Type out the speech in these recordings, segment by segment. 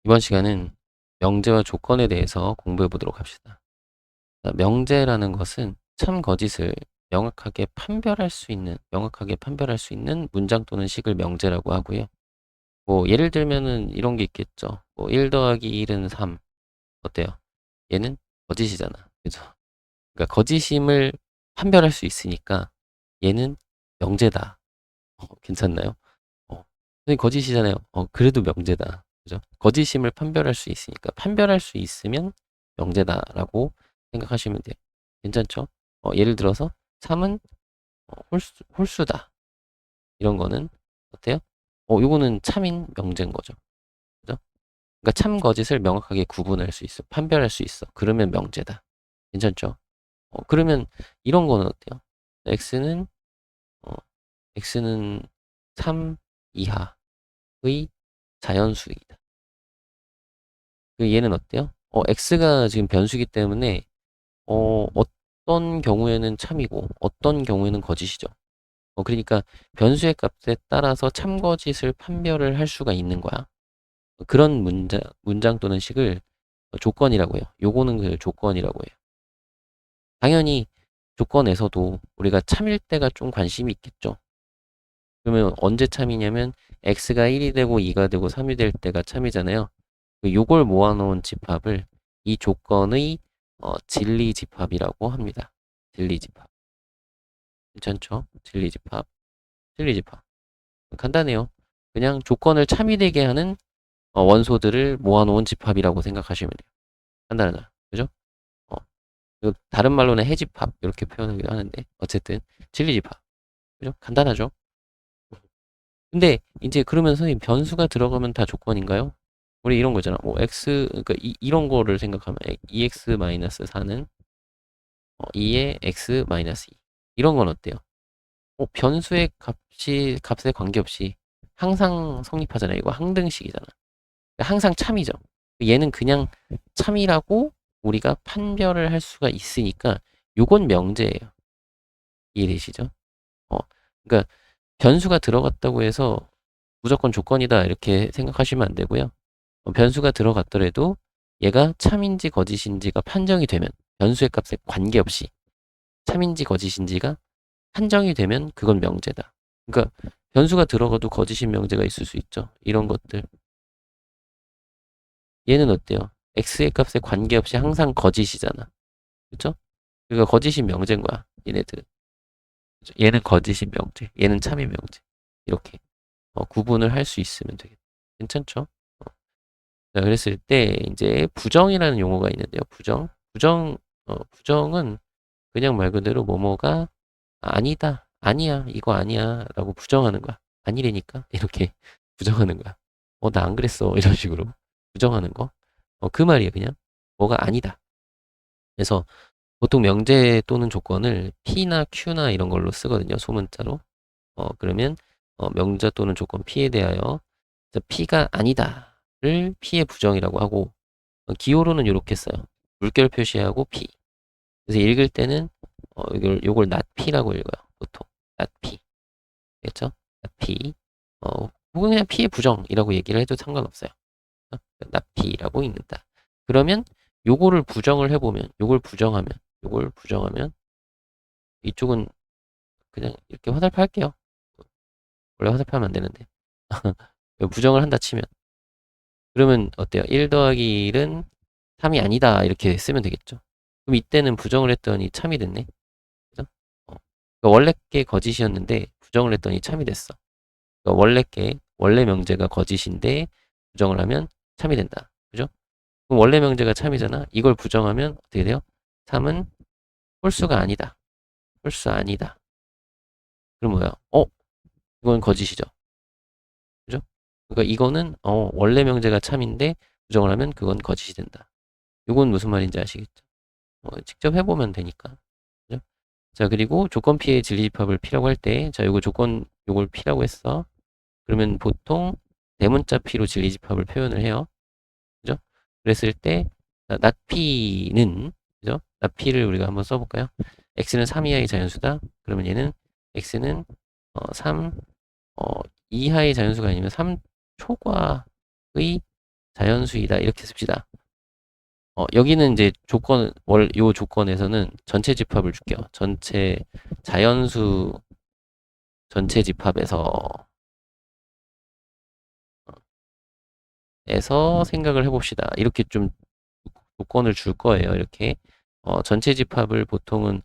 이번 시간은 명제와 조건에 대해서 공부해 보도록 합시다. 자, 명제라는 것은 참 거짓을 명확하게 판별할 수 있는 문장 또는 식을 명제라고 하고요. 뭐 예를 들면은 이런 게 있겠죠. 뭐 1 더하기 1은 3. 어때요? 얘는 거짓이잖아. 그죠? 그러니까 거짓임을 판별할 수 있으니까 얘는 명제다. 괜찮나요? 선생님 거짓이잖아요. 그래도 명제다. 그죠? 거짓임을 판별할 수 있으니까 판별할 수 있으면 명제다라고 생각하시면 돼요. 괜찮죠? 예를 들어서 3은 홀수다. 이런 거는 어때요? 요거는 참인 명제인 거죠. 그죠? 그러니까 참 거짓을 명확하게 구분할 수 있어. 판별할 수 있어. 그러면 명제다. 괜찮죠? 그러면 이런 거는 어때요? x는 어, x는 3 이하의 자연수이다. 얘는 어때요? x가 지금 변수기 때문에 어떤 경우에는 참이고 어떤 경우에는 거짓이죠. 그러니까 변수의 값에 따라서 참거짓을 판별을 할 수가 있는 거야. 그런 문장 또는 식을 조건이라고 해요. 요거는 그 조건이라고 해요. 당연히 조건에서도 우리가 참일 때가 좀 관심이 있겠죠. 그러면 언제 참이냐면 x가 1이 되고 2가 되고 3이 될 때가 참이잖아요. 요걸 모아놓은 집합을 이 조건의 진리집합이라고 합니다. 진리집합. 괜찮죠? 진리집합. 진리집합. 간단해요. 그냥 조건을 참이되게 하는 원소들을 모아놓은 집합이라고 생각하시면 돼요. 간단하죠? 그죠? 어, 다른 말로는 해집합 이렇게 표현하기도 하는데 어쨌든 진리집합. 그죠? 간단하죠? 근데 이제 그러면 선생님 변수가 들어가면 다 조건인가요? 우리 이런 거잖아. x 그러니까 이런 거를 생각하면 2x-4는 2의 x-2 이런 건 어때요? 변수의 값에 관계없이 항상 성립하잖아요. 이거 항등식이잖아. 항상 참이죠. 얘는 그냥 참이라고 우리가 판별을 할 수가 있으니까 요건 명제예요. 이해되시죠? 어, 그러니까 변수가 들어갔다고 해서 무조건 조건이다 이렇게 생각하시면 안 되고요. 변수가 들어갔더라도 얘가 참인지 거짓인지가 판정이 되면 변수의 값에 관계없이 참인지 거짓인지가 판정이 되면 그건 명제다. 그러니까 변수가 들어가도 거짓인 명제가 있을 수 있죠. 이런 것들. 얘는 어때요? x의 값에 관계없이 항상 거짓이잖아. 그쵸? 그러니까 거짓인 명제인 거야. 얘네들. 그죠? 얘는 거짓인 명제. 얘는 참인 명제. 이렇게 구분을 할 수 있으면 되겠다. 괜찮죠? 자, 그랬을 때 이제 부정이라는 용어가 있는데요. 부정은 그냥 말 그대로 뭐뭐가 아니다, 아니야, 이거 아니야 라고 부정하는 거야. 아니라니까 이렇게 부정하는 거야. 나 안 그랬어 이런 식으로 부정하는 거. 그 말이에요. 그냥 뭐가 아니다. 그래서 보통 명제 또는 조건을 P나 Q나 이런 걸로 쓰거든요. 소문자로. 그러면 명제 또는 조건 P에 대하여 P가 아니다를 P의 부정이라고 하고 기호로는 이렇게 써요. 물결 표시하고 P. 그래서 읽을 때는 요걸 not P라고 읽어요. 보통 not P. 알겠죠? not P. 혹은 그냥 P의 부정이라고 얘기를 해도 상관없어요. not P라고 읽는다. 그러면 요걸 부정하면 이쪽은 그냥 이렇게 화살표할게요. 원래 화살표하면 안 되는데. 부정을 한다 치면 그러면 어때요? 1 더하기 1은 3이 아니다 이렇게 쓰면 되겠죠. 그럼 이때는 부정을 했더니 참이 됐네. 그죠? 그러니까 원래 게 거짓이었는데 부정을 했더니 참이 됐어. 그러니까 원래 명제가 거짓인데 부정을 하면 참이 된다. 그죠? 그럼 원래 명제가 참이잖아. 이걸 부정하면 어떻게 돼요? 3은 홀수가 아니다. 홀수 아니다. 그럼 뭐야? 이건 거짓이죠. 그죠? 그러니까 이거는 원래 명제가 참인데 부정을 하면 그건 거짓이 된다. 이건 무슨 말인지 아시겠죠? 직접 해보면 되니까. 그죠? 자, 그리고 조건 P의 진리집합을 P라고 할 때, 자, 요걸 P라고 했어. 그러면 보통 대문자 P로 진리집합을 표현을 해요. 그죠? 그랬을 때, not P는, 그죠? not P를 우리가 한번 써볼까요? X는 3 이하의 자연수다. 그러면 얘는 X는 3 이하의 자연수가 아니면 3 초과의 자연수이다 이렇게 씁시다. 여기는 이제 요 조건에서는 전체 집합을 줄게요. 자연수 전체 집합에서 생각을 해봅시다. 이렇게 좀 조건을 줄 거예요. 이렇게 전체 집합을 보통은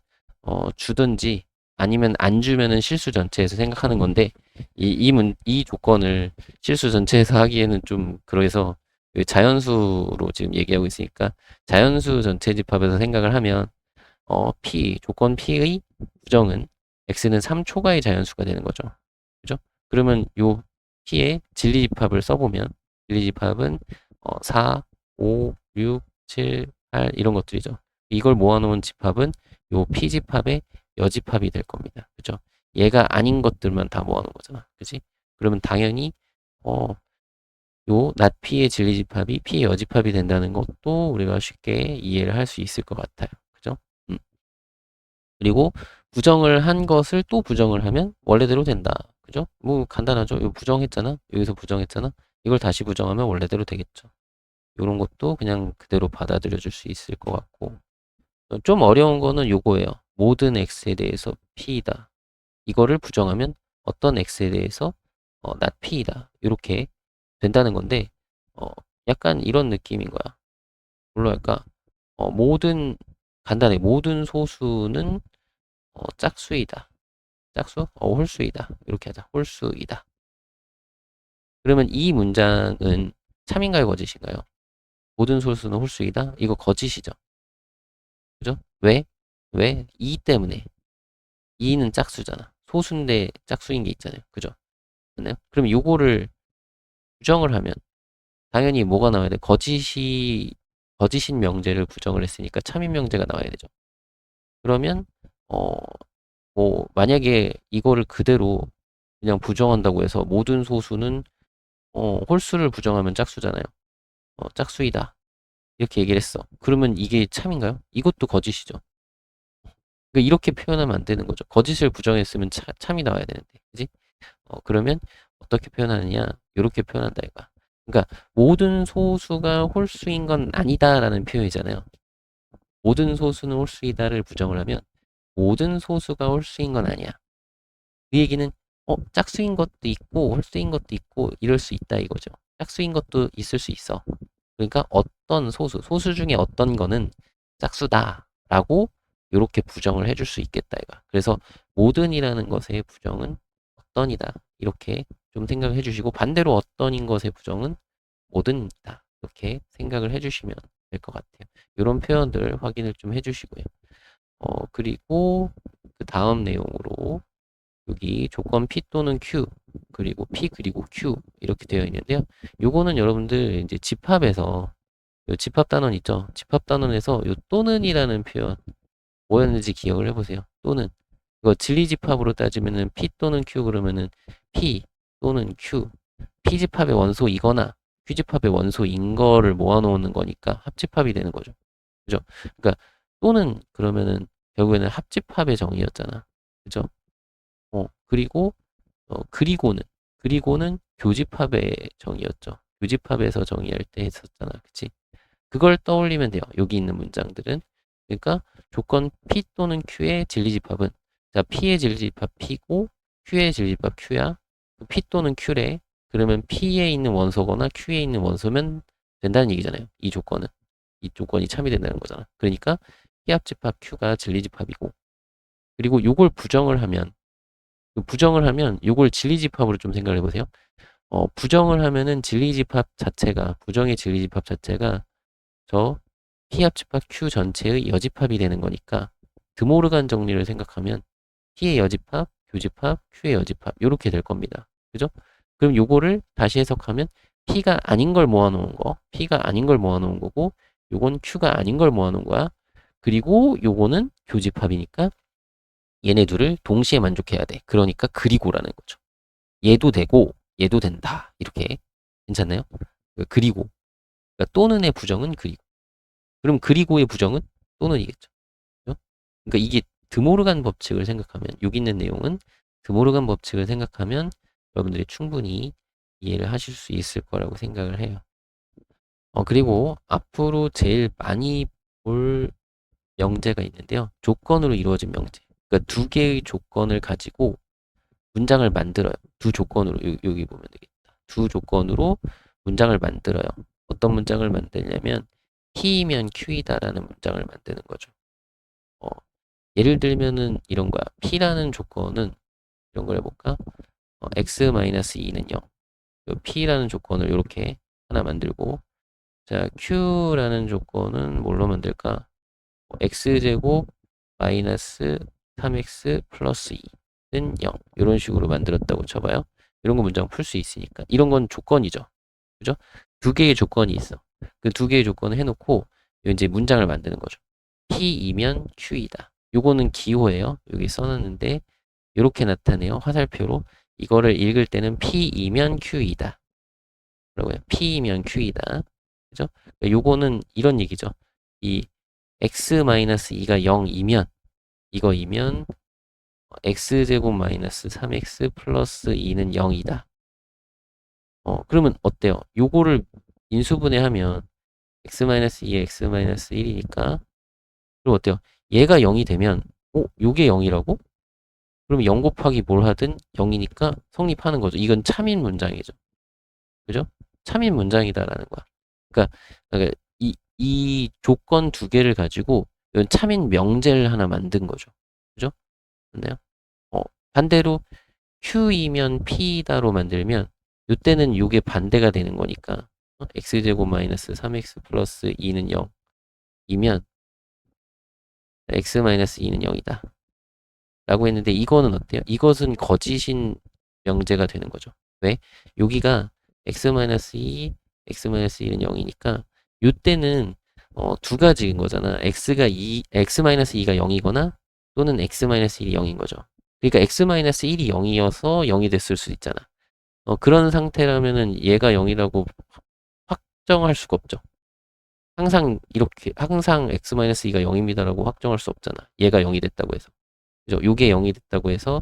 주든지 아니면 안 주면은 실수 전체에서 생각하는 건데 이 조건을 실수 전체에서 하기에는 좀 그래서 자연수로 지금 얘기하고 있으니까 자연수 전체 집합에서 생각을 하면 조건 P의 부정은 x는 3초가의 자연수가 되는 거죠. 그죠? 그러면 요 P의 진리집합을 써보면 진리집합은 4, 5, 6, 7, 8 이런 것들이죠. 이걸 모아놓은 집합은 요 P집합의 여집합이 될 겁니다. 그죠? 얘가 아닌 것들만 다 모아놓은 거잖아. 그지? 그러면 당연히 어, 요 not P의 진리집합이 P의 여집합이 된다는 것도 우리가 쉽게 이해를 할 수 있을 것 같아요. 그죠? 그리고 부정을 한 것을 또 부정을 하면 원래대로 된다. 그죠? 뭐 간단하죠. 이거 부정했잖아. 여기서 부정했잖아. 이걸 다시 부정하면 원래대로 되겠죠. 이런 것도 그냥 그대로 받아들여 줄 수 있을 것 같고. 좀 어려운 거는 요거예요. 모든 x에 대해서 p이다. 이거를 부정하면 어떤 x에 대해서 not p이다. 이렇게 된다는 건데 어, 약간 이런 느낌인 거야. 뭘로 할까? 모든 소수는 짝수이다. 짝수? 홀수이다. 이렇게 하자. 홀수이다. 그러면 이 문장은 참인가요, 거짓인가요? 모든 소수는 홀수이다? 이거 거짓이죠. 그죠? 왜? 왜? 이 때문에. 이는 짝수잖아. 소수인데 짝수인 게 있잖아요. 그죠? 맞나요? 그럼 요거를 부정을 하면 당연히 뭐가 나와야 돼? 거짓인 명제를 부정을 했으니까 참인 명제가 나와야 되죠. 그러면 어, 만약에 이거를 그대로 그냥 부정한다고 해서 모든 소수는 홀수를 부정하면 짝수잖아요. 짝수이다. 이렇게 얘기를 했어. 그러면 이게 참인가요? 이것도 거짓이죠. 그러니까 이렇게 표현하면 안 되는 거죠. 거짓을 부정했으면 참이 나와야 되는데. 그지? 그러면 어떻게 표현하느냐? 이렇게 표현한다 이거야. 그러니까 모든 소수가 홀수인 건 아니다라는 표현이잖아요. 모든 소수는 홀수이다를 부정을 하면 모든 소수가 홀수인 건 아니야. 그 얘기는 짝수인 것도 있고 홀수인 것도 있고 이럴 수 있다 이거죠. 짝수인 것도 있을 수 있어. 그러니까 어떤 소수 중에 어떤 거는 짝수다라고 이렇게 부정을 해줄 수 있겠다 이거. 그래서 모든이라는 것의 부정은 어떤이다 이렇게 좀 생각을 해주시고 반대로 어떤인 것의 부정은 모든이다 이렇게 생각을 해주시면 될 것 같아요. 이런 표현들 확인을 좀 해주시고요. 그리고 그 다음 내용으로 여기 조건 P 또는 Q 그리고 P 그리고 Q 이렇게 되어 있는데요. 요거는 여러분들 이제 집합에서 요 집합 단원 있죠? 집합 단원에서 요 또는이라는 표현 뭐였는지 기억을 해보세요. 또는 이거 진리 집합으로 따지면은 P 또는 Q 그러면은 P 또는 Q P 집합의 원소이거나 Q 집합의 원소인 거를 모아놓는 거니까 합집합이 되는 거죠. 그죠? 그러니까 또는 그러면은 결국에는 합집합의 정의였잖아. 그죠? 그리고 그리고는 교집합의 정의였죠. 교집합에서 정의할 때 했었잖아. 그치? 그걸 떠올리면 돼요. 여기 있는 문장들은. 그러니까 조건 P 또는 Q의 진리집합은 자, P의 진리집합 P고 Q의 진리집합 Q야. P 또는 Q래. 그러면 P에 있는 원소거나 Q에 있는 원소면 된다는 얘기잖아요. 이 조건은. 이 조건이 참이 된다는 거잖아. 그러니까 P합집합 Q가 진리집합이고 그리고 요걸 부정을 하면 요걸 진리집합으로 좀 생각을 해보세요. 부정을 하면은 부정의 진리집합 자체가 저 P합집합 Q 전체의 여집합이 되는 거니까 드모르간 정리를 생각하면 P의 여집합, 교집합, Q의 여집합 이렇게 될 겁니다. 그죠? 그럼 요거를 다시 해석하면 P가 아닌 걸 모아놓은 거, P가 아닌 걸 모아놓은 거고 요건 Q가 아닌 걸 모아놓은 거야. 그리고 요거는 교집합이니까 얘네 둘을 동시에 만족해야 돼. 그러니까 그리고라는 거죠. 얘도 되고 얘도 된다. 이렇게 괜찮나요? 그리고 그러니까 또는의 부정은 그리고. 그럼 그리고의 부정은 또는이겠죠. 그죠? 그러니까 이게 드모르간 법칙을 생각하면 여기 있는 내용은 드모르간 법칙을 생각하면 여러분들이 충분히 이해를 하실 수 있을 거라고 생각을 해요. 그리고 앞으로 제일 많이 볼 명제가 있는데요. 조건으로 이루어진 명제. 그러니까 두 개의 조건을 가지고 문장을 만들어요. 두 조건으로 여기 보면 되겠다. 두 조건으로 문장을 만들어요. 어떤 문장을 만들냐면 P이면 Q이다라는 문장을 만드는 거죠. 어, 예를 들면은 이런 거야. P라는 조건은 이런 걸 해볼까? X-2는 0. P라는 조건을 이렇게 하나 만들고 자, Q라는 조건은 뭘로 만들까? X제곱 마이너스 3X 플러스 2는 0. 이런 식으로 만들었다고 쳐봐요. 이런 거 문장 풀 수 있으니까. 이런 건 조건이죠. 그죠? 두 개의 조건이 있어. 그 두 개의 조건을 해놓고 이제 문장을 만드는 거죠. P이면 Q이다. 요거는 기호예요. 여기 써놨는데 이렇게 나타내요. 화살표로. 이거를 읽을 때는 P이면 Q이다. 라고요. P이면 Q이다. 그죠? 요거는 이런 얘기죠. 이 X-2가 0이면 이거이면 X제곱 마이너스 3X 플러스 2는 0이다. 그러면 어때요? 요거를 인수분해하면 X-2에 X-1이니까 그럼 어때요? 얘가 0이 되면 요게 0이라고? 그럼 0 곱하기 뭘 하든 0이니까 성립하는 거죠. 이건 참인 문장이죠. 그죠? 참인 문장이다라는 거야. 그러니까 이 조건 두 개를 가지고 이건 참인 명제를 하나 만든 거죠. 그죠? 맞나요? 어, 반대로 Q이면 P다로 만들면 이때는 이게 반대가 되는 거니까 X제곱 마이너스 3X 플러스 2는 0이면 X 마이너스 2는 0이다. 라고 했는데 이거는 어때요? 이것은 거짓인 명제가 되는 거죠. 왜? 여기가 x-2, x-1은 0이니까 이때는 두 가지인 거잖아. x-2가 0이거나 또는 x-1이 0인 거죠. 그러니까 x-1이 0이어서 0이 됐을 수 있잖아. 그런 상태라면은 얘가 0이라고 확정할 수가 없죠. 항상 x-2가 0입니다라고 확정할 수 없잖아. 얘가 0이 됐다고 해서. 그죠? 요게 0이 됐다고 해서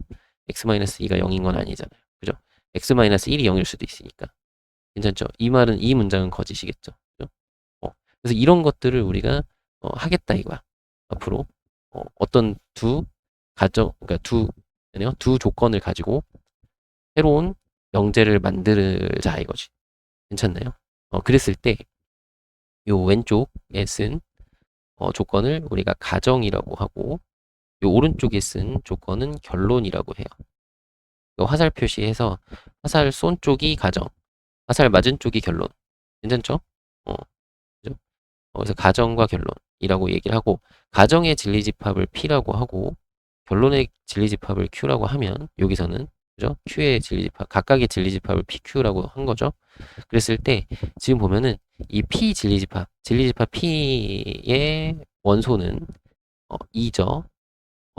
x-2가 0인 건 아니잖아요. 그죠? x-1이 0일 수도 있으니까. 괜찮죠? 이 문장은 거짓이겠죠. 그죠? 그래서 이런 것들을 우리가 하겠다 이거야. 앞으로 어떤 그러니까 두 조건을 가지고 새로운 명제를 만들자 이거지. 괜찮나요? 그랬을 때 요 왼쪽에 쓴 조건을 우리가 가정이라고 하고 요 오른쪽에 쓴 조건은 결론이라고 해요. 화살 표시해서 화살 쏜 쪽이 가정, 화살 맞은 쪽이 결론. 괜찮죠? 어, 그죠? 그래서 가정과 결론이라고 얘기를 하고 가정의 진리집합을 P라고 하고 결론의 진리집합을 Q라고 하면 여기서는 그죠? Q의 진리집합, 각각의 진리집합을 PQ라고 한 거죠. 그랬을 때 지금 보면은 이 P 진리집합 P의 원소는 2죠.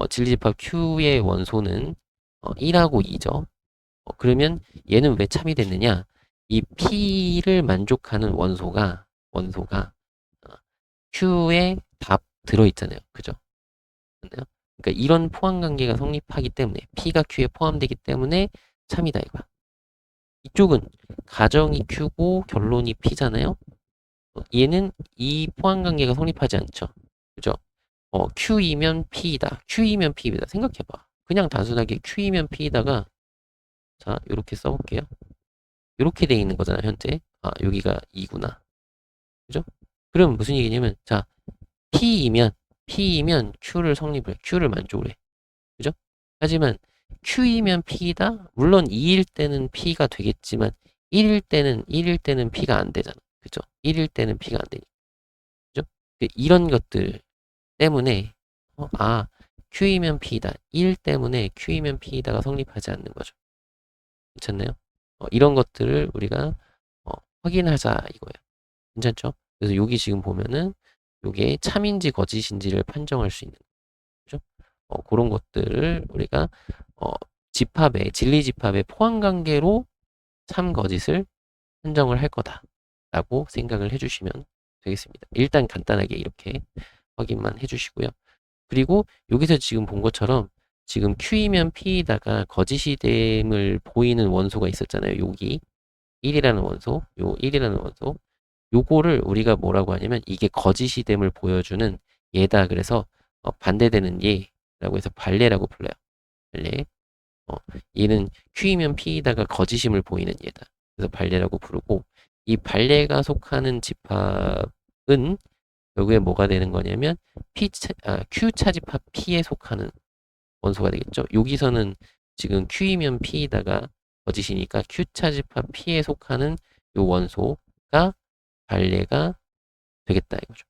진리집합 Q의 원소는 1하고 2죠. 그러면 얘는 왜 참이 됐느냐? 이 P를 만족하는 원소가 Q에 다 들어있잖아요. 그죠? 맞나요? 그러니까 이런 포함관계가 성립하기 때문에 P가 Q에 포함되기 때문에 참이다 이거야. 이쪽은 가정이 Q고 결론이 P잖아요. 얘는 이 포함관계가 성립하지 않죠. 그죠? Q이면 P이다. Q이면 P이다. 생각해봐. 그냥 단순하게 Q이면 P이다가 자 이렇게 써볼게요. 이렇게 돼 있는 거잖아 현재. 여기가 2구나. 그죠? 그럼 무슨 얘기냐면 자 P이면 Q를 성립을 해. Q를 만족을 해. 그죠? 하지만 Q이면 P이다? 물론 2일 때는 P가 되겠지만 1일 때는 P가 안 되잖아. 그죠? 1일 때는 P가 안 되니까. 그죠? 이런 것들 때문에 Q이면 P이다. 1 때문에 Q이면 P이다가 성립하지 않는 거죠. 괜찮나요? 이런 것들을 우리가 확인하자 이거예요. 괜찮죠? 그래서 여기 지금 보면은 이게 참인지 거짓인지를 판정할 수 있는 거죠. 그런 것들을 우리가 진리 집합의 포함 관계로 참 거짓을 판정을 할 거다라고 생각을 해주시면 되겠습니다. 일단 간단하게 이렇게 확인만 해주시고요. 그리고 여기서 지금 본 것처럼 지금 Q이면 P에다가 거짓이 됨을 보이는 원소가 있었잖아요. 여기 1이라는 원소, 요 1이라는 원소. 요거를 우리가 뭐라고 하냐면 이게 거짓이 됨을 보여주는 얘다. 그래서 반대되는 얘라고 해서 발레라고 불러요. 발레. 어, 얘는 Q이면 P이다가 거짓임을 보이는 얘다. 그래서 발레라고 부르고, 이 발레가 속하는 집합은 결국에 뭐가 되는 거냐면 Q 차집합 P에 속하는 원소가 되겠죠. 여기서는 지금 Q이면 P이다가 거짓이니까 Q 차집합 P에 속하는 요 원소가 발레가 되겠다 이거죠.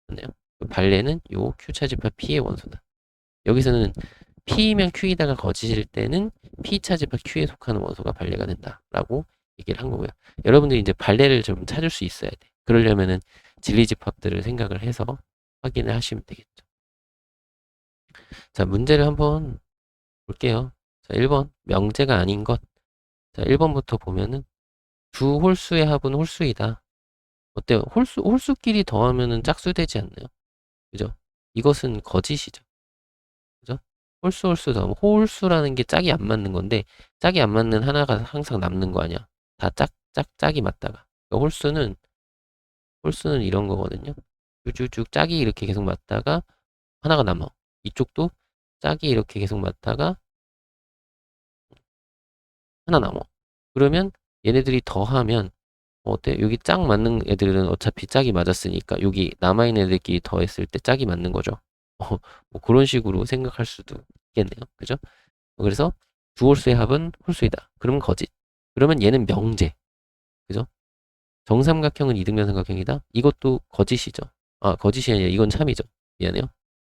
맞나요? 발레는 요 Q 차집합 P의 원소다. 여기서는 P이면 Q이다가 거짓일 때는 P 차집합 Q에 속하는 원소가 발레가 된다라고 얘기를 한 거고요. 여러분들이 이제 발레를 좀 찾을 수 있어야 돼. 그러려면은 진리집합들을 생각을 해서 확인을 하시면 되겠죠. 자, 문제를 한번 볼게요. 자, 1번 명제가 아닌 것. 자, 1번부터 보면은 두 홀수의 합은 홀수이다. 어때요? 홀수끼리 더하면은 짝수 되지 않나요? 그죠? 이것은 거짓이죠. 그죠? 홀수 더하면 홀수라는 게 짝이 안 맞는 건데, 짝이 안 맞는 하나가 항상 남는 거 아니야. 다 짝이 맞다가. 그러니까 홀수는 이런 거거든요. 쭉쭉쭉 짝이 이렇게 계속 맞다가 하나가 남아. 이쪽도 짝이 이렇게 계속 맞다가 하나 남아. 그러면 얘네들이 더하면 어때? 여기 짝 맞는 애들은 어차피 짝이 맞았으니까 여기 남아있는 애들끼리 더했을 때 짝이 맞는 거죠. 뭐 그런 식으로 생각할 수도 있겠네요. 그죠? 그래서 두 홀수의 합은 홀수이다. 그러면 거짓. 그러면 얘는 명제. 그죠? 정삼각형은 이등변 삼각형이다. 이것도 거짓이죠. 아, 거짓이 아니라 이건 참이죠. 미안해요.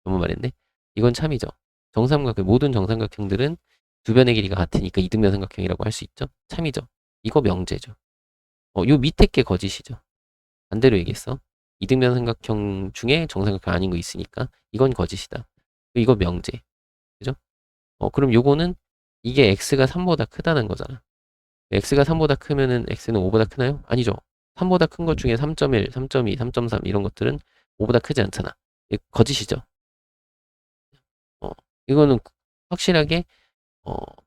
잘못 말했네. 이건 참이죠. 정삼각형, 모든 정삼각형들은 두 변의 길이가 같으니까 이등변 삼각형이라고 할 수 있죠. 참이죠. 이거 명제죠. 요 밑에 게 거짓이죠. 반대로 얘기했어. 이등변 삼각형 중에 정삼각형 아닌 거 있으니까 이건 거짓이다. 이거 명제. 그죠? 그럼 요거는 이게 x가 3보다 크다는 거잖아. x가 3보다 크면은 x는 5보다 크나요? 아니죠. 3보다 큰 것 중에 3.1, 3.2, 3.3 이런 것들은 5보다 크지 않잖아. 이거 거짓이죠. 어, 이거는 확실하게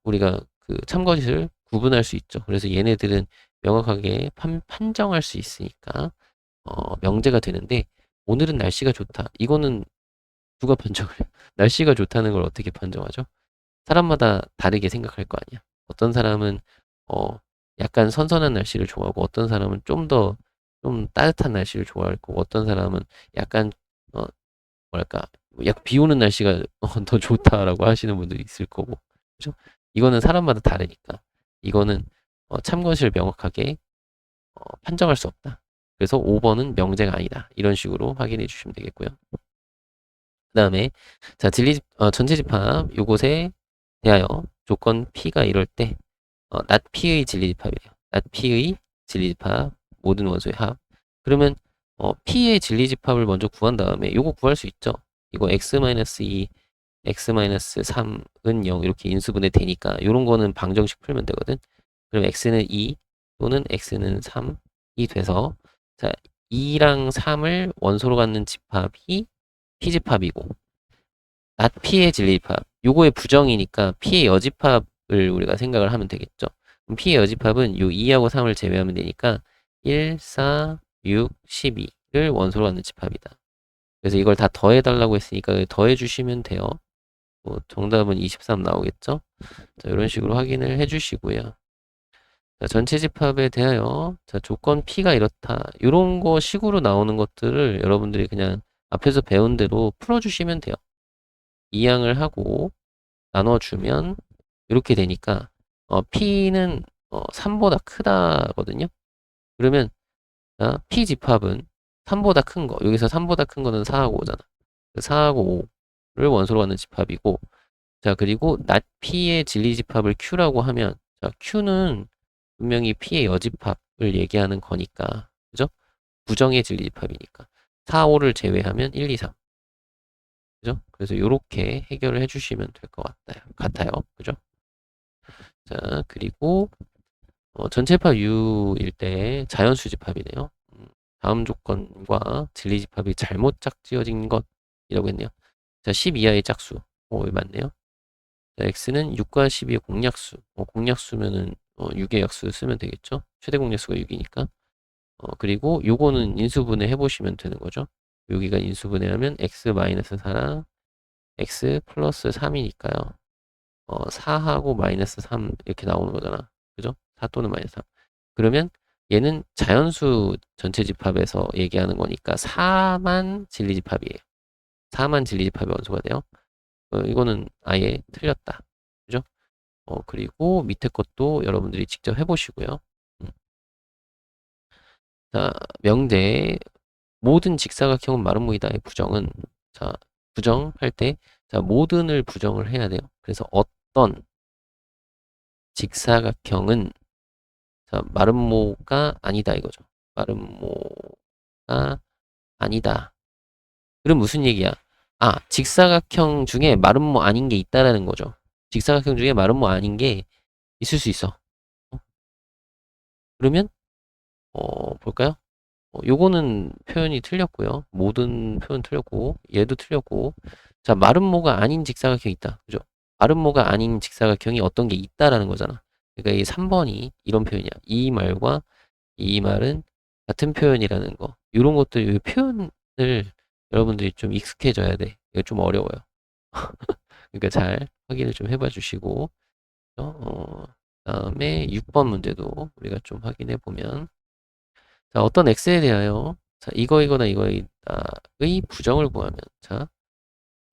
우리가 그 참거짓을 구분할 수 있죠. 그래서 얘네들은 명확하게 판정할 수 있으니까 명제가 되는데, 오늘은 날씨가 좋다. 이거는 누가 판정을 해요? 날씨가 좋다는 걸 어떻게 판정하죠? 사람마다 다르게 생각할 거 아니야. 어떤 사람은 어 약간 선선한 날씨를 좋아하고, 어떤 사람은 좀 따뜻한 날씨를 좋아할 거고, 어떤 사람은 약간 어 뭐랄까 약 비 오는 날씨가 더 좋다라고 하시는 분들이 있을 거고. 그죠? 이거는 사람마다 다르니까 이거는 참것을 명확하게 판정할 수 없다. 그래서 5번은 명제가 아니다. 이런 식으로 확인해 주시면 되겠고요. 그 다음에 자 전체 집합 요것에 대하여 조건 P가 이럴 때 not P의 진리집합이래요. not P의 진리집합 모든 원소의 합. 그러면 P의 진리집합을 먼저 구한 다음에 요거 구할 수 있죠. 이거 x-2, x-3은 0 이렇게 인수분해 되니까 요런 거는 방정식 풀면 되거든. 그럼 x는 2 또는 x는 3이 돼서, 자 2랑 3을 원소로 갖는 집합이 P집합이고, not P의 진리집합 요거의 부정이니까 P의 여집합을 우리가 생각을 하면 되겠죠. 그럼 P의 여집합은 요 2하고 3을 제외하면 되니까 1, 4, 6, 12를 원소로 갖는 집합이다. 그래서 이걸 다 더해달라고 했으니까 더해주시면 돼요. 정답은 23 나오겠죠. 자, 이런 식으로 확인을 해주시고요. 자, 전체 집합에 대하여 자, 조건 P가 이렇다. 이런 거 식으로 나오는 것들을 여러분들이 그냥 앞에서 배운 대로 풀어주시면 돼요. 이항을 하고 나눠주면 이렇게 되니까 P는 3보다 크다거든요. 그러면 P 집합은 3보다 큰 거, 여기서 3보다 큰 거는 4하고 5잖아. 4하고 5를 원소로 갖는 집합이고, 자 그리고 not P의 진리 집합을 Q라고 하면, 자 Q는 분명히 P의 여집합을 얘기하는 거니까, 그죠? 부정의 진리 집합이니까 4, 5를 제외하면 1, 2, 3. 그죠? 그래서 이렇게 해결을 해주시면 될 것 같아요. 그죠? 자, 그리고 전체파 U일 때 자연수 집합이네요. 다음 조건과 진리 집합이 잘못 짝지어진 것이라고 했네요. 자, 10 이하의 짝수. 맞네요. 자, X는 6과 12의 공약수. 공약수면은 6의 약수 쓰면 되겠죠? 최대 공약수가 6이니까. 그리고 요거는 인수분해 해보시면 되는 거죠. 여기가 인수분해하면 x-4랑 x 플러스 3이니까요. 4하고 마이너스 3 이렇게 나오는 거잖아. 그죠? 4 또는 마이너스 3. 그러면 얘는 자연수 전체 집합에서 얘기하는 거니까 4만 진리집합이에요. 4만 진리집합의 원소가 돼요. 이거는 아예 틀렸다. 그죠? 그리고 밑에 것도 여러분들이 직접 해보시고요. 자, 명제. 모든 직사각형은 마름모이다의 부정은, 자, 부정할 때, 자, 모든을 부정을 해야 돼요. 그래서 어떤 직사각형은, 자, 마름모가 아니다 이거죠. 마름모가 아니다. 그럼 무슨 얘기야? 아, 직사각형 중에 마름모 아닌 게 있다라는 거죠. 직사각형 중에 마름모 아닌 게 있을 수 있어. 그러면, 볼까요? 요거는 표현이 틀렸고요. 모든 표현 틀렸고, 얘도 틀렸고. 자, 마름모가 아닌 직사각형이 있다. 그죠? 마름모가 아닌 직사각형이 어떤 게 있다라는 거잖아. 그러니까 이 3번이 이런 표현이야. 이 말과 이 말은 같은 표현이라는 거. 이런 것들, 이 표현을 여러분들이 좀 익숙해져야 돼. 이거 좀 어려워요. 그러니까 잘 확인을 좀 해봐 주시고, 그다음에 6번 문제도 우리가 좀 확인해 보면, 자, 어떤 x에 대하여, 자, 이거이거나 이거이다의 부정을 구하면, 자,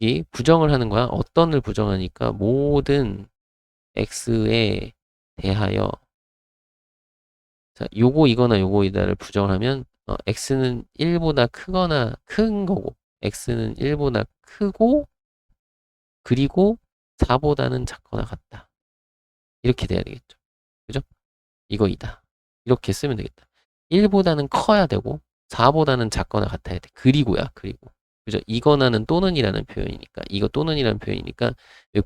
이 부정을 하는 거야. 어떤을 부정하니까 모든 x에 대하여, 자, 요거 이거이다를 부정하면, x는 1보다 크거나 큰 거고, x는 1보다 크고, 그리고 4보다는 작거나 같다. 이렇게 돼야 되겠죠. 그죠? 이거이다. 이렇게 쓰면 되겠다. 1보다는 커야 되고 4보다는 작거나 같아야 돼. 그리고야, 그리고. 그죠? 이거나는 또는이라는 표현이니까, 이거 또는이라는 표현이니까,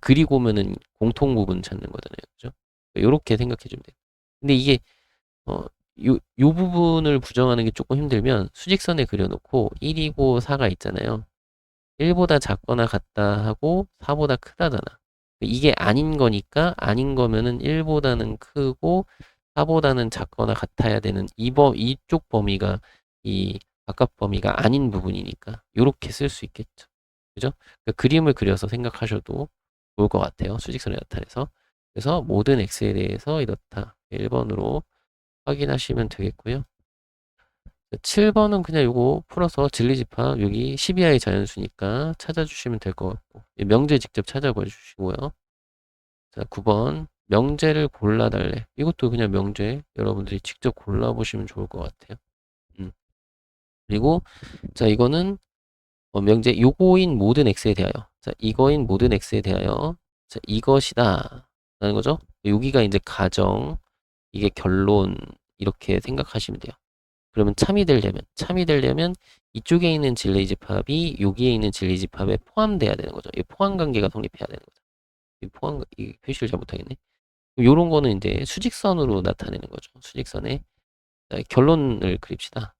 그리고면은 공통 부분 찾는 거잖아요. 그죠? 요렇게 생각해 주면 돼. 근데 이게, 어, 요 부분을 부정하는 게 조금 힘들면 수직선에 그려놓고 1이고 4가 있잖아요. 1보다 작거나 같다 하고 4보다 크다잖아. 이게 아닌 거니까 아닌 거면은 1보다는 크고 4보다는 작거나 같아야 되는 이쪽 범위가 이 바깥 범위가 아닌 부분이니까 이렇게 쓸 수 있겠죠. 그죠? 그러니까 그림을 그려서 생각하셔도 좋을 것 같아요. 수직선을 나타내서. 그래서 모든 x에 대해서 이렇다. 1번으로 확인하시면 되겠고요. 7번은 그냥 요거 풀어서 진리집합 여기 12i 자연수니까 찾아주시면 될 것 같고 명제 직접 찾아봐 주시고요. 자, 9번 명제를 골라달래. 이것도 그냥 명제 여러분들이 직접 골라보시면 좋을 것 같아요. 그리고 자, 이거는 명제 요거인 모든 x에 대하여, 자, 이거인 모든 x에 대하여, 자, 이것이다 라는 거죠. 여기가 이제 가정, 이게 결론, 이렇게 생각하시면 돼요. 그러면 참이 되려면 이쪽에 있는 진리집합이 여기에 있는 진리집합에 포함돼야 되는 거죠. 이 포함 관계가 성립해야 되는 거죠. 이 표시를 잘못하겠네. 요런 거는 이제 수직선으로 나타내는 거죠. 수직선에. 자, 결론을 그립시다.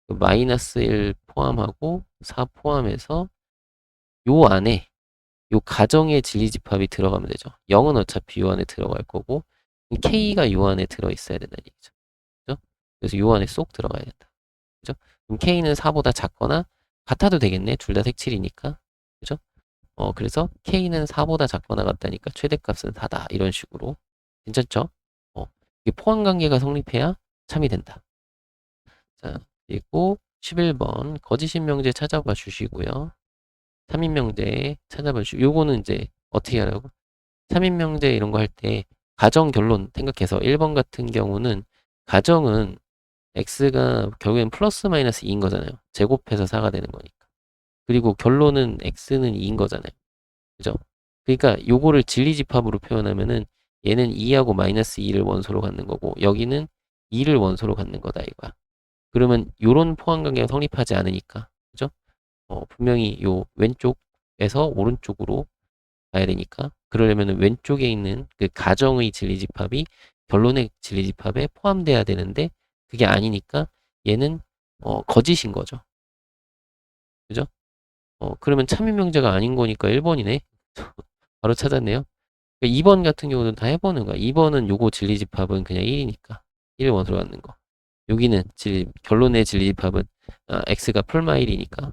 마이너스 1 포함하고 4 포함해서 요 안에 요 가정의 진리집합이 들어가면 되죠. 0은 어차피 요 안에 들어갈 거고 K가 요 안에 들어있어야 된다는 얘기죠. 그죠? 그래서 요 안에 쏙 들어가야 된다. 그죠? 그럼 K는 4보다 작거나 같아도 되겠네. 둘 다 색칠이니까. 그죠? 그래서 K는 4보다 작거나 같다니까 최대값은 4다. 이런 식으로. 괜찮죠? 이게 포함관계가 성립해야 참이 된다. 자, 그리고 11번 거짓인 명제 찾아봐 주시고요. 3인 명제 찾아봐 주시고 요거는 이제 어떻게 하라고? 3인 명제 이런 거 할 때 가정 결론 생각해서 1번 같은 경우는 가정은 x가 결국엔 플러스 마이너스 2인 거잖아요. 제곱해서 4가 되는 거니까. 그리고 결론은 x는 2인 거잖아요. 그죠? 그러니까 요거를 진리집합으로 표현하면은 얘는 2하고 마이너스 2를 원소로 갖는 거고 여기는 2를 원소로 갖는 거다 이거야. 그러면 요런 포함 관계가 성립하지 않으니까. 그죠? 분명히 요 왼쪽에서 오른쪽으로 가야 되니까 그러려면 왼쪽에 있는 그 가정의 진리집합이 결론의 진리집합에 포함돼야 되는데 그게 아니니까 얘는 거짓인 거죠. 그죠? 그러면 참인명제가 아닌 거니까 1번이네. 바로 찾았네요. 2번 같은 경우는 다 해보는 거야. 2번은 요거 진리집합은 그냥 1이니까 1을 원소로 갖는 거. 여기는 결론의 진리집합은 x가 풀마일이니까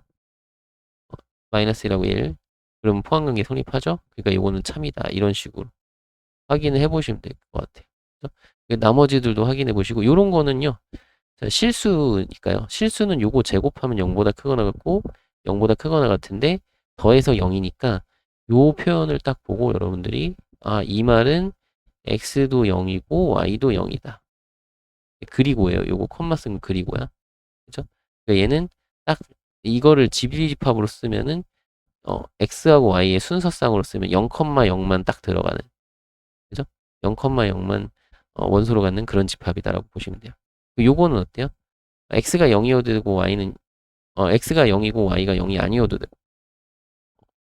마이너스 1하고 1. 그럼 포함관계 성립하죠? 그러니까 이거는 참이다. 이런 식으로 확인을 해보시면 될 것 같아요. 그래서 나머지들도 확인해 보시고 이런 거는요. 자, 실수니까요. 실수는 요거 제곱하면 0보다 크거나 같고 0보다 크거나 같은데 더해서 0이니까 요 표현을 딱 보고 여러분들이 이 말은 x도 0이고 y도 0이다. 그리고예요. 요거 콤마 쓴 그리고야. 그죠? 그러니까 얘는 딱 이거를 지비집합으로 쓰면은 x하고 y의 순서상으로 쓰면 0,0만 딱 들어가는. 그죠? 0,0만 원소로 갖는 그런 집합이다라고 보시면 돼요. 요거는 어때요? x가 0이어도 되고 y는 x가 0이고 y가 0이 아니어도 되고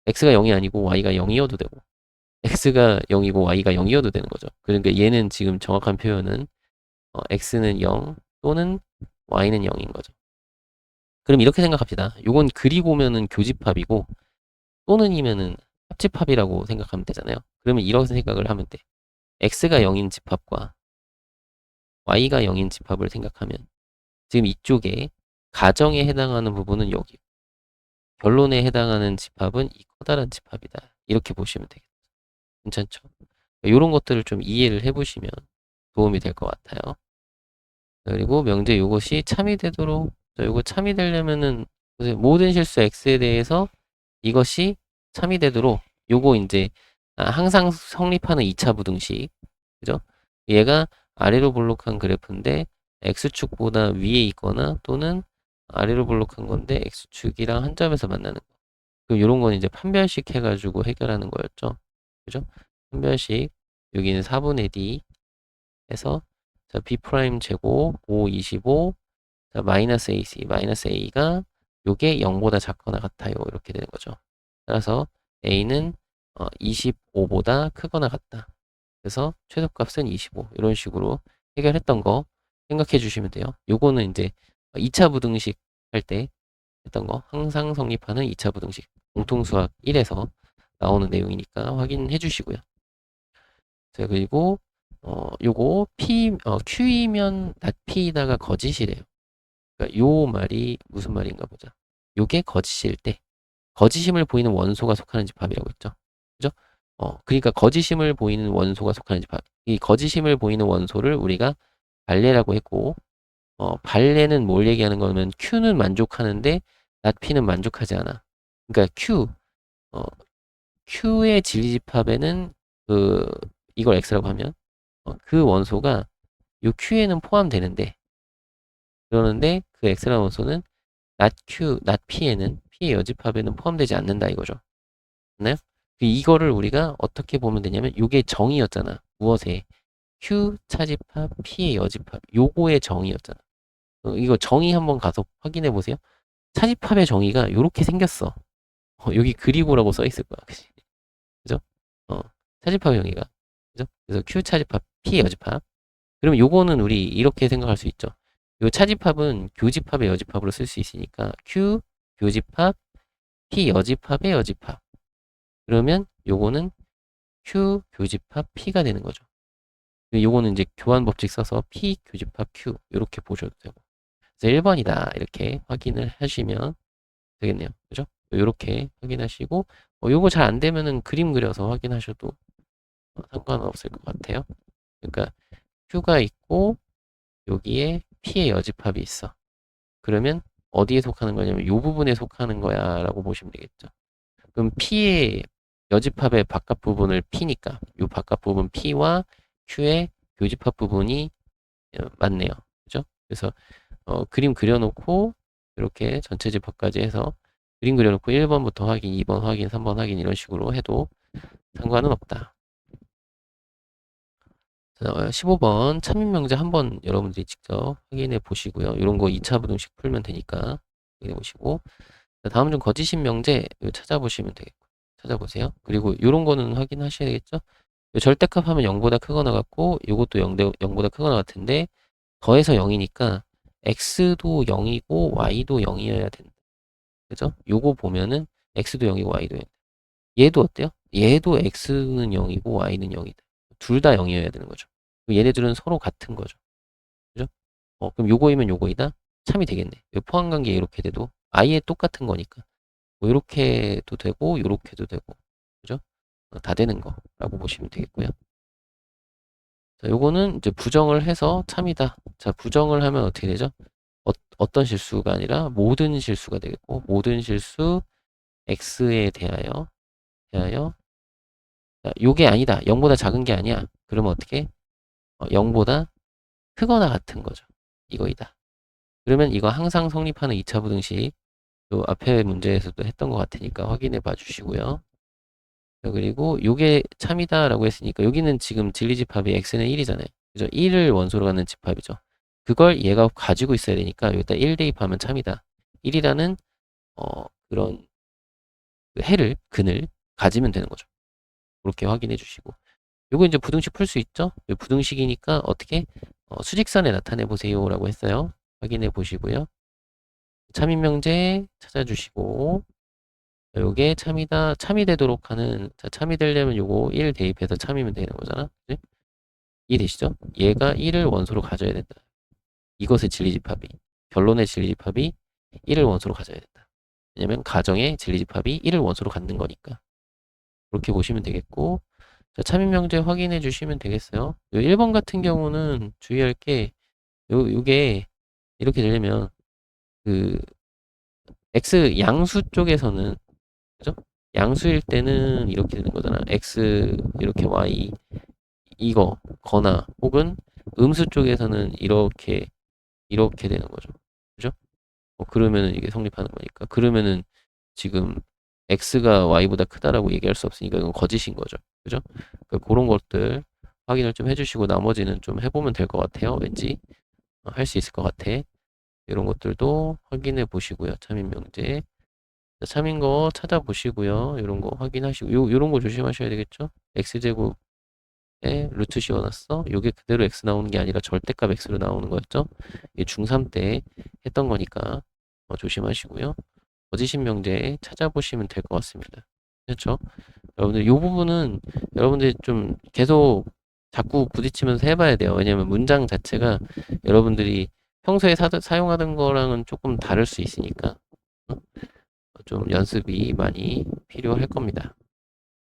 x가 0이 아니고 y가 0이어도 되고 x가 0이고 y가 0이어도 되는 거죠. 그러니까 얘는 지금 정확한 표현은 x는 0 또는 y는 0인 거죠. 그럼 이렇게 생각합시다. 요건 그리고면은 교집합이고 또는이면은 합집합이라고 생각하면 되잖아요. 그러면 이런 생각을 하면 돼. x가 0인 집합과 y가 0인 집합을 생각하면 지금 이쪽에 가정에 해당하는 부분은 여기, 결론에 해당하는 집합은 이 커다란 집합이다. 이렇게 보시면 되겠죠. 괜찮죠? 이런 것들을 좀 이해를 해보시면 도움이 될 것 같아요. 그리고 명제 이것이 참이 되도록, 이거 참이 되려면은 모든 실수 x에 대해서 이것이 참이 되도록 요거 이제 항상 성립하는 2차 부등식, 그죠? 얘가 아래로 볼록한 그래프인데 x축보다 위에 있거나 또는 아래로 볼록한 건데 x축이랑 한 점에서 만나는 거. 그럼 요런 건 이제 판별식 해가지고 해결하는 거였죠. 그죠? 판별식, 여기는 4분의 d 해서 자, b 프라임 제곱 5, 25, 자, 마이너스 ac, 마이너스 a가 요게 0보다 작거나 같아요. 이렇게 되는 거죠. 따라서 a는 25보다 크거나 같다. 그래서 최소값은 25. 이런 식으로 해결했던 거 생각해 주시면 돼요. 요거는 이제 2차 부등식 할 때 했던 거, 항상 성립하는 2차 부등식 공통수학 1에서 나오는 내용이니까 확인해 주시고요. 자, 그리고 요거 Q이면 닷P다가 거짓이래요. 그러니까 요 말이 무슨 말인가 보자. 요게 거짓일 때 거짓임을 보이는 원소가 속하는 집합이라고 했죠. 그죠? 그러니까 거짓임을 보이는 원소가 속하는 집합. 이 거짓임을 보이는 원소를 우리가 발레라고 했고, 발레는 뭘 얘기하는 거냐면 Q는 만족하는데 not P는 만족하지 않아. 그러니까 어, Q의 진리집합에는 이걸 X라고 하면 그 원소가 요 Q에는 포함되는데 그러는데 그 X라는 원소는 not Q, not P에는 P의 여집합에는 포함되지 않는다 이거죠. 맞나요? 이거를 우리가 어떻게 보면 되냐면 요게 정의였잖아. 무엇에? Q 차집합, P의 여집합. 요거의 정의였잖아. 이거 정의 한번 가서 확인해 보세요. 차집합의 정의가 요렇게 생겼어. 여기 그리고라고 써 있을 거야. 그치? 그죠? 차집합의 정의가. 그죠? 그래서 Q 차집합, P 여집합. 그러면 요거는 우리 이렇게 생각할 수 있죠. 요 차집합은 교집합의 여집합으로 쓸 수 있으니까 Q 교집합, P 여집합의 여집합. 그러면 요거는 Q 교집합 P가 되는 거죠. 요거는 이제 교환 법칙 써서 P 교집합 Q 이렇게 보셔도 되고. 그래서 1번이다 이렇게 확인을 하시면 되겠네요. 그죠? 이렇게 확인하시고 요거 잘 안 되면은 그림 그려서 확인하셔도 상관은 없을 것 같아요. 그러니까 Q가 있고 여기에 P의 여집합이 있어. 그러면 어디에 속하는 거냐면 요 부분에 속하는 거야 라고 보시면 되겠죠. 그럼 P의 여집합의 바깥 부분을 P니까 요 바깥 부분 P와 Q의 교집합 부분이 맞네요. 그죠? 그래서 그림 그려놓고 이렇게 전체 집합까지 해서 그림 그려놓고 1번부터 확인, 2번 확인, 3번 확인 이런 식으로 해도 상관은 없다. 15번 참인명제 한번 여러분들이 직접 확인해 보시고요. 이런 거 2차 부등식 풀면 되니까 확인해 보시고 다음 중 거짓인 명제 찾아보시면 되겠고 찾아보세요. 그리고 이런 거는 확인하셔야 되겠죠. 절대값 하면 0보다 크거나 같고 이것도 0보다 크거나 같은데 더해서 0이니까 x도 0이고 y도 0이어야 된다. 그죠? 요거 보면은 x도 0이고 y도 0. 얘도 어때요? 얘도 x는 0이고 y는 0이다. 둘 다 0이어야 되는 거죠. 얘네들은 서로 같은 거죠. 그죠? 그럼 요거이면 요거이다? 참이 되겠네. 포함관계 이렇게 돼도 아예 똑같은 거니까. 뭐 요렇게도 되고 요렇게도 되고. 그죠? 다 되는 거라고 보시면 되겠고요. 자, 요거는 이제 부정을 해서 참이다. 자, 부정을 하면 어떻게 되죠? 어떤 실수가 아니라 모든 실수가 되겠고, 모든 실수 x에 대하여 자, 요게 아니다. 0보다 작은 게 아니야. 그러면 어떻게? 0보다 크거나 같은 거죠. 이거이다. 그러면 이거 항상 성립하는 2차 부등식 요 앞에 문제에서도 했던 것 같으니까 확인해 봐 주시고요. 자, 그리고 요게 참이다라고 했으니까 여기는 지금 진리집합이 x는 1이잖아요. 그죠? 1을 원소로 갖는 집합이죠. 그걸 얘가 가지고 있어야 되니까 여기다 1 대입하면 참이다. 1이라는 그런 해를 근을 가지면 되는 거죠. 그렇게 확인해 주시고 요거 이제 부등식 풀 수 있죠? 부등식이니까 어떻게 수직선에 나타내 보세요라고 했어요. 확인해 보시고요. 참인명제 찾아주시고 요게 참이다. 참이 되도록 하는 자, 참이 되려면 요거 1 대입해서 참이면 되는 거잖아. 그치? 이해되시죠? 얘가 1을 원소로 가져야 된다. 이것의 진리집합이 결론의 진리집합이 1을 원소로 가져야 된다. 왜냐면 가정의 진리집합이 1을 원소로 갖는 거니까. 그렇게 보시면 되겠고 자, 참인명제 확인해 주시면 되겠어요. 요 1번 같은 경우는 주의할 게 요게 이렇게 되려면 그 x 양수 쪽에서는 그죠? 양수일 때는 이렇게 되는 거잖아. x 이렇게 y 이거 거나 혹은 음수 쪽에서는 이렇게 되는 거죠. 그죠? 그러면은 이게 성립하는 거니까. 그러면은 지금 x가 y보다 크다라고 얘기할 수 없으니까 이건 거짓인 거죠. 그죠? 그러니까 그런 것들 확인을 좀 해주시고 나머지는 좀 해보면 될 것 같아요. 왠지 할 수 있을 것 같아. 이런 것들도 확인해 보시고요. 참인명제. 참인 거 찾아보시고요. 이런 거 확인하시고 요런 거 조심하셔야 되겠죠? x제곱에 루트 씌워놨어. 요게 그대로 x 나오는 게 아니라 절대값 x로 나오는 거였죠? 이게 중3 때 했던 거니까 조심하시고요. 거짓인 명제 찾아보시면 될 것 같습니다. 그렇죠? 여러분들 이 부분은 여러분들이 좀 계속 자꾸 부딪히면서 해봐야 돼요. 왜냐면 문장 자체가 여러분들이 평소에 사용하던 거랑은 조금 다를 수 있으니까 좀 연습이 많이 필요할 겁니다.